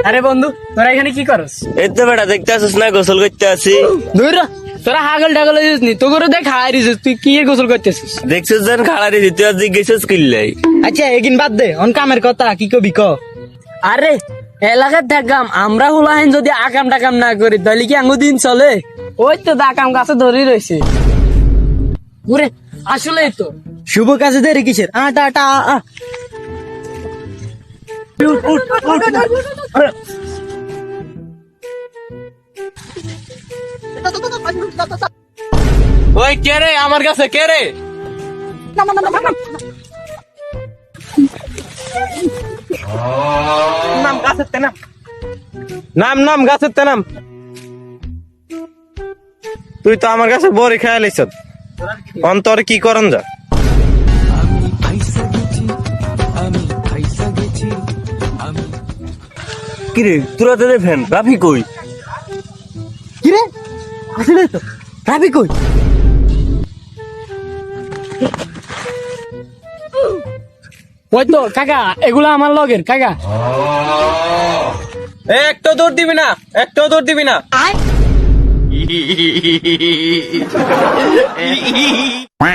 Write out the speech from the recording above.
আরে বন্ধু, তোরা এখানে কি করস? এই তো বেটা দেখতে আসিস না, গোসল করতে আসি। দূর হ, তোরা হাগল টাগল হইছিস নি, তোকে দেখ হারিছিস, তুই কি গোসল করতেছিস? দেখছিস যেন খাড়ারি তুই আর জিজ্ঞেস কিনলাই। আচ্ছা এগিন বাদ দে, অন কামের কথা কি কবি ক। আরে এলাকার থাকাম আমরা হুলাহিন যদি আকাম টাকাম না করি তাহলে কি আঙ্গু দিন চলে? ওই তো দাকাম গাছে ধরে রয়েছে। ওরে আসলেই তো শুভ কাজে দেরি কিসের? আটা আটা আ। উঠ, উঠ, উঠ, উঠ। ওই কে রে আমার কাছে, কে রে? নাম গাছের তে নাম। নাম গাছের নাম। তুই তো আমার কাছে বড়ি খেয়াল অন্তর কি করন যা। কিরে তোরা তো ফ্যান রাফি কই? কিরে আসলে তো রাবি কই? ওই তো কাকা, এগুলা আমার লগের কাকা। একটু দৌড় দিবি না, একটু দৌড় দিবি না।